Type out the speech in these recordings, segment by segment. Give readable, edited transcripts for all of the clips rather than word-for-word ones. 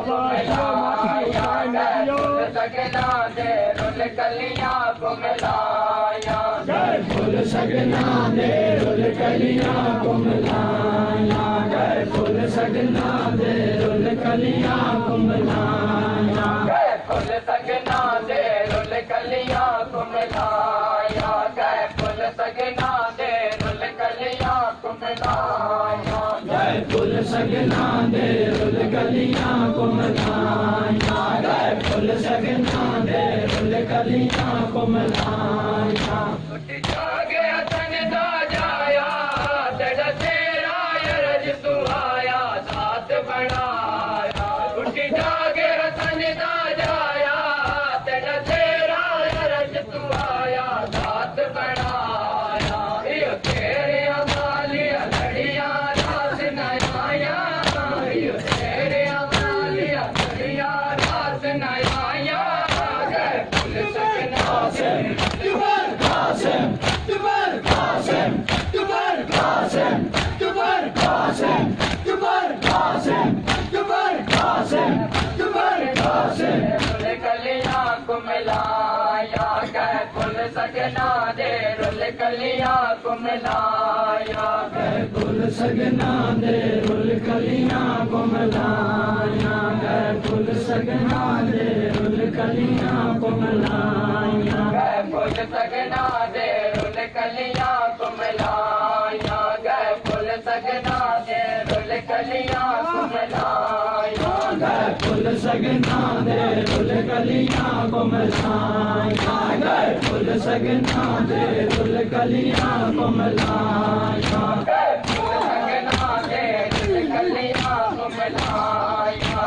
को मिलाया, फूल सगना दे रुल कलियां को मिलाया, फूल सगना दे रुल कलियां को मिलाया, फूल सगना दे रुल कलियां को मिलाया, फूल सगना दे रुल कलियां को मिलाया, फूल सगना दे रुल कलियां को मिलाया, फूल सगना दे रुल कलियां को मिलाया, फूल सगना दे रुल कलियां को मिलाया, उठ जागे तन दा जाया तेरा तेरा अरज तू आया साथ बनाया, उठ जागे तन दा जाया तेरा तेरा अरज तू आया साथ बनाया, यो तेरे अमालिया लड़िया रास नया, यो तेरे अमालिया लड़िया रास नया, फूल सगना से कासिम तुबर कासिम तुबर कासिम तुबर कासिम तुबर कासिम तुबर कासिम तुबर कासिम, रुल कलियां को मिलाया, फूल सगना दे रुल कलियां को मिलाया, फूल सगना दे रुल कलियां को मिलाया, फूल सगना दे रुल कलियां को मिलाया, फूल सगना दे रुल कलियां को मिलाया, फूल सगना दे रुल कलियां को मिलाया, फूल सगना दे रुल कलियां को मिलाया, फूल सगना दे रुल कलियां को मिलाया, फूल सगना दे रुल कलियां को मिलाया,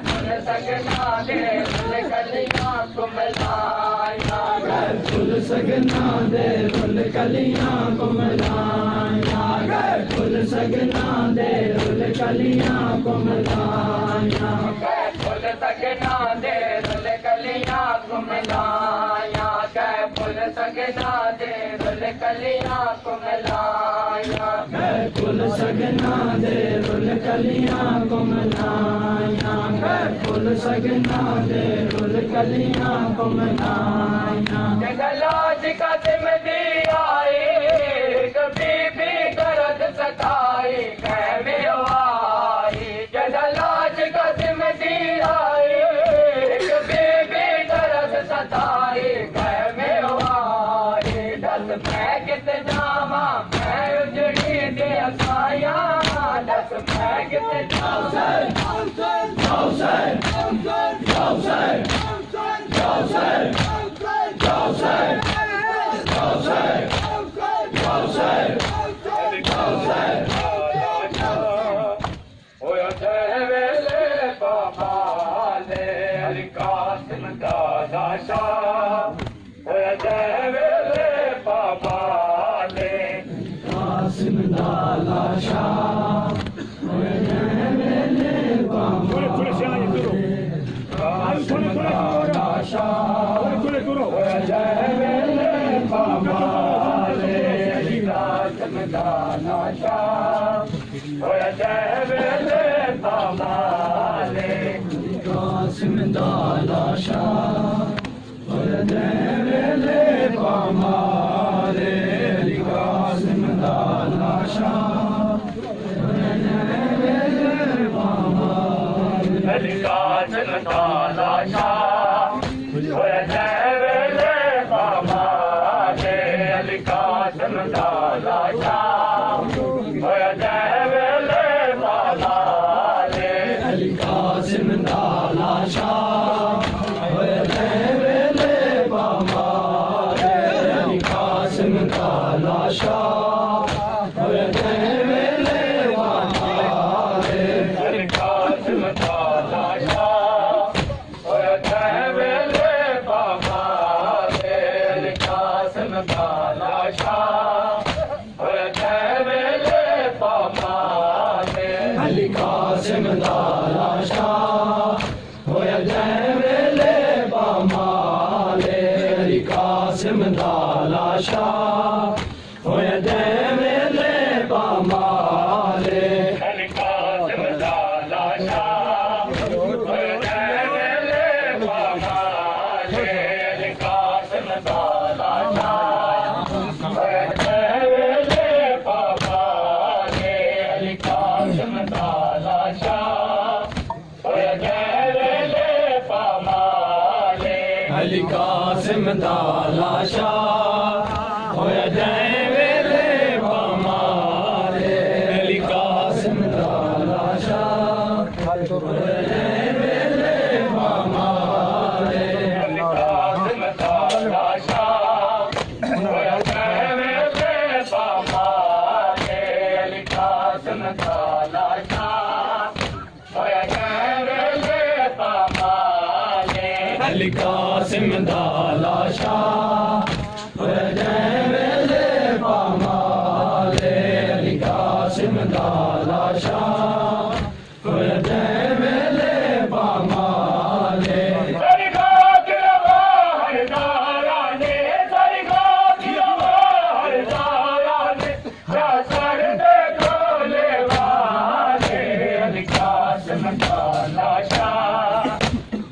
फूल सगना दे रुल कलियां को मिलाया, फूल सगना दे रुल कलियां को मिलाया, फूल सगना दे रुल कलियां को मिलाया, फूल सगना दे रुल कलियां को मिलाया, फूल सगना दे रुल कलियां को मिलाया, फूल सगना दे रुल कलियां को मिलाया, फूल सगना दे रुल कलियां को मिलाया, जगलाज कासिम दी आई कभी भी दर्द सताई कहवे आई, जगलाज कासिम दी आई कभी भी दर्द सताई कहवे आई, दस मैं कित जावा मैं उजड़ी दे साया, दस मैं कित जावा कासिम दादा शाह कासिम दादा शाह कासिम दादा शाह देवेले पामाले, कासिम दादा शाह देवेले पामाले, कासिम दादा शाह देवेले पामाले, कासिम दादा शाह देवेले पामाले, कासिम दादा शाह देवेले पामाले, कासिम दादा शाह देवेले पामाले, कासिम दादा शाह देवेले पामाले, कासिम दादा शाह देवेले पामाले, कासिम दादा शाह देवेले पामाले, कासिम दादा शाह देवेले पामाले, कासिम दादा शाह अली कासिम दा लाशा होया जै वेले पामारे अली कासिम दा लाशा होया जै वेले पामारे अली कासिम दा लाशा होया जै वेले पामारे अली कासिम दा लाशा होया जै वेले पामारे अली कासिम दा लाशा होया जै वेले पामारे अली कासिम दा लाशा होया जै वेले पामारे सारी गात हर दारा ने सारी गात हर दारा ने सर दे खोले वाले अली कासिम दा लाशा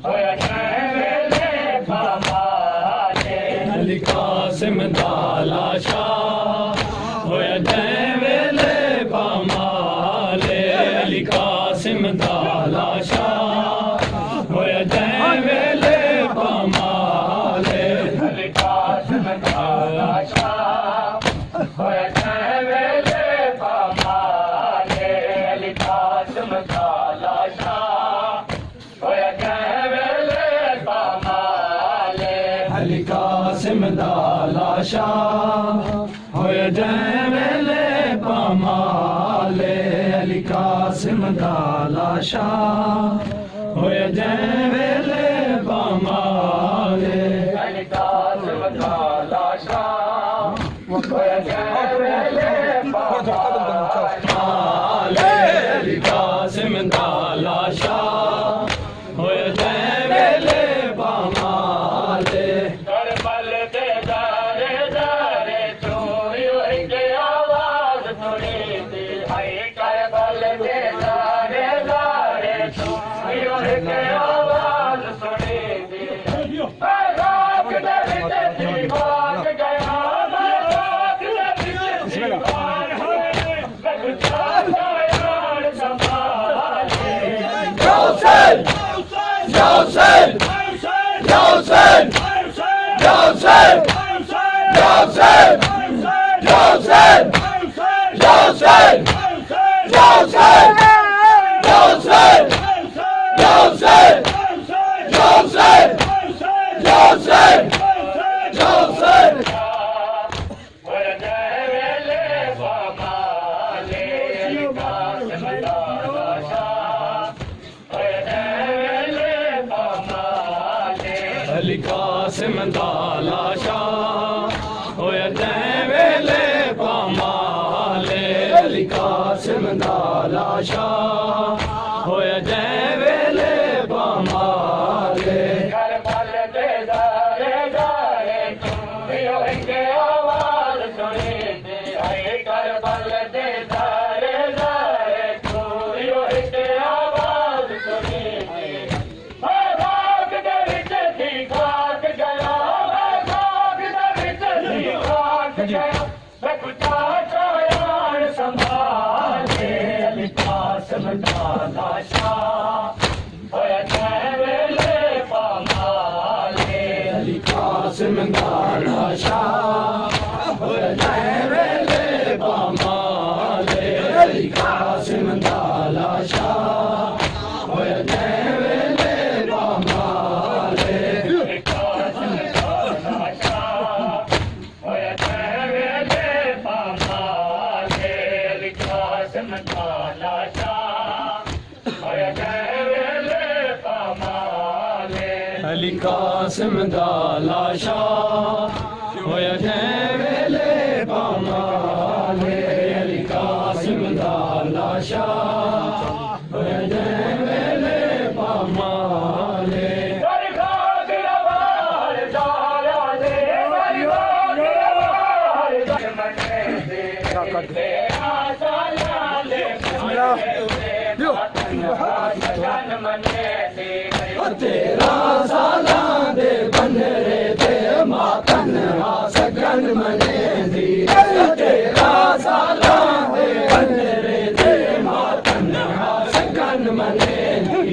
होया जै वेले पामारे अली कासिम दा लाशा होया जै वेले पामाले अली कासिम दा लाशा होया जै वेले पामाले अली कासिम दा लाशा होया जै वेले पामाले अली कासिम दा लाशा होया जै वेले पामाले अली कासिम दा लाशा होया जै वेले पामाले अली कासिम दा लाशा होया जै वेले पामाले अली कासिम दा लाशा होया जै वेले पामाले अली कासिम दा लाशा होया जै वेले पामाले करबल दे दारे दारे चोरी एक आवाज थोड़ी सी हाय करबल दे दारे दारे चोरी एक आवाज थोड़ी सी रात दे विच थी भाग गया रात दे विच थी भाग गया लगता यार संभाले Johnson Johnson Johnson Johnson Johnson Johnson Johnson Johnson Johnson Johnson Johnson Johnson Johnson होया जै वेले पामाले अली कासिम दा लाशा होया जै वेले पामाले अली कासिम दा लाशा होया जै वेले पामाले अली कासिम दा लाशा होया जै वेले पामाले करबल दे दारे दारे चूरियो एक आवाज सुनी थी हाय करबल दे दारे दारे चूरियो एक आवाज सुनी थी भाग दे विच थी भाग गया भाग दे विच थी भाग गया लगता यार संभाले अली कासिम दा लाशा होया जै वेले पामाले अली कासिम दा लाशा होया जै वेले पामाले अली कासिम दा लाशा होया जै वेले पामाले अली कासिम दा लाशा होया जै वेले पामाले अली कासिम दा लाशा होया जै वेले पामाले अली कासिम दा लाशा होया जै वेले पामाले अली कासिम दा लाशा होया जै वेले पामाले तेरा साला दे बनरे ते मातन सगन मने दी तेरा साला दे बनरे ते मातन सगन मने दी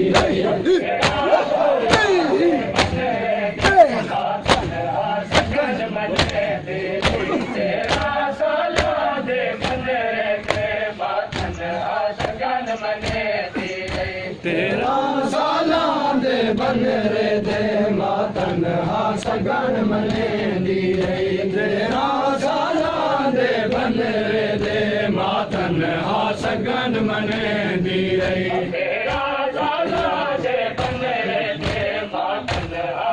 बन रे दे मातन हा सगन मने दी रही तेरा साला दे बन रे दे मातन हा सगन मने दी रही तेरा साला दे बन रे दे मातन हा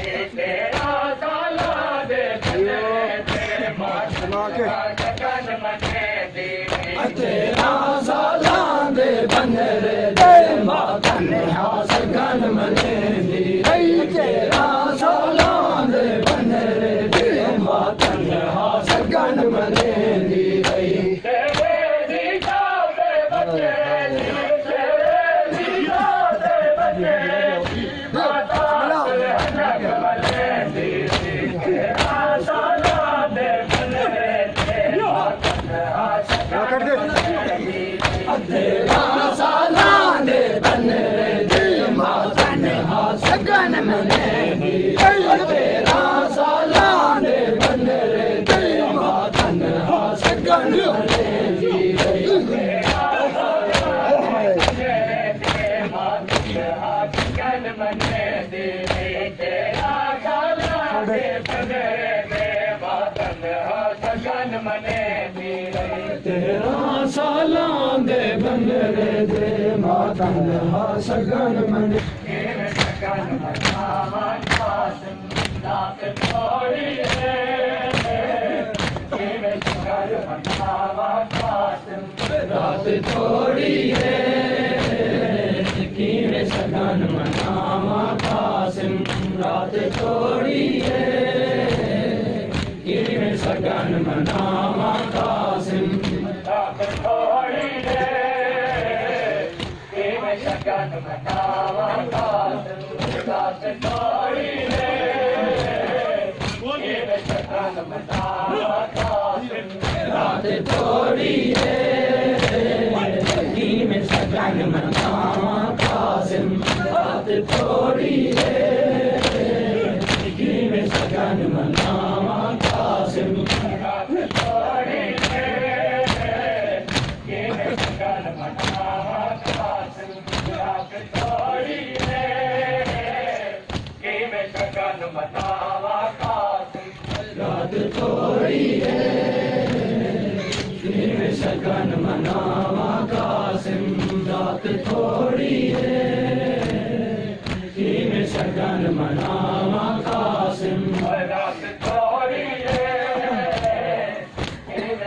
तेरा साला दे बन रे दे मातन हा सगन मने दी रही तेरा साला दे बन रे दे मातन हा सगन मने दी रही तेरा साला दे बन रे दे मातन हा सगन मने दी रही तेरे जीता दे बच्चे तेरे जीता दे बच्चे माता दे हनक मने दी रही तेरा साला दे बन रे दे मातन हा सगन मने दी तेरा साला दे बन रे दे मातन हा सगन मने दी तेरा साला दे बन रे दे मातन हा सगन मने दी तेरा साला दे मातन हा सगन मने दी तेरा साला दे बन रे दे मातन हा सगन मने दी तेरा साला दे बन रे दे मातन हा सगन मने सगन मनावा कासिम रात थोड़ी है सगन मनावा कासिम रात थोड़ी है सगन मनावा कासिम रात थोड़ी है सगन मनावा कासिम रात थोड़ी है सगन मनावा कासिम रात थोड़ी है सगन मनावा कासिम रात थोड़ी है सगन मनावा कासिम रात थोड़ी है सगन मनावा कासिम रात थोड़ी है सगन मनावा कासिम रात थोड़ी है सगन मनावा कासिम रात थोड़ी है सगन मनावा कासिम रात थोड़ी है सगन मनावा कासिम रात थोड़ी है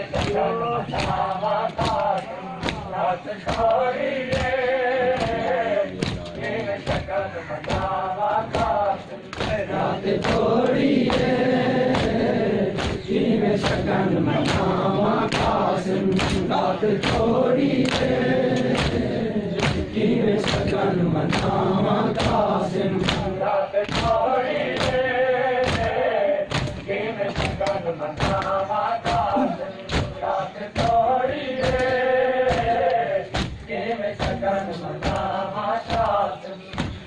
सगन मनावा कासिम रात थोड़ी है सगन मनावा कासिम रात थोड़ी है सगन मनावा कासिम रात थोड़ी है सगन मनावा कासिम रात थोड़ी है सगन मनावा कासिम रात थोड़ी है सगन मनावा कासिम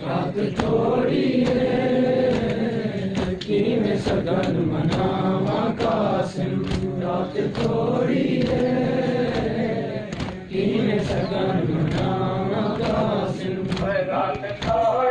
रात थोड़ी है सगन मनावा कासिम रात थोड़ी है सगन मनावा कासिम रात थोड़ी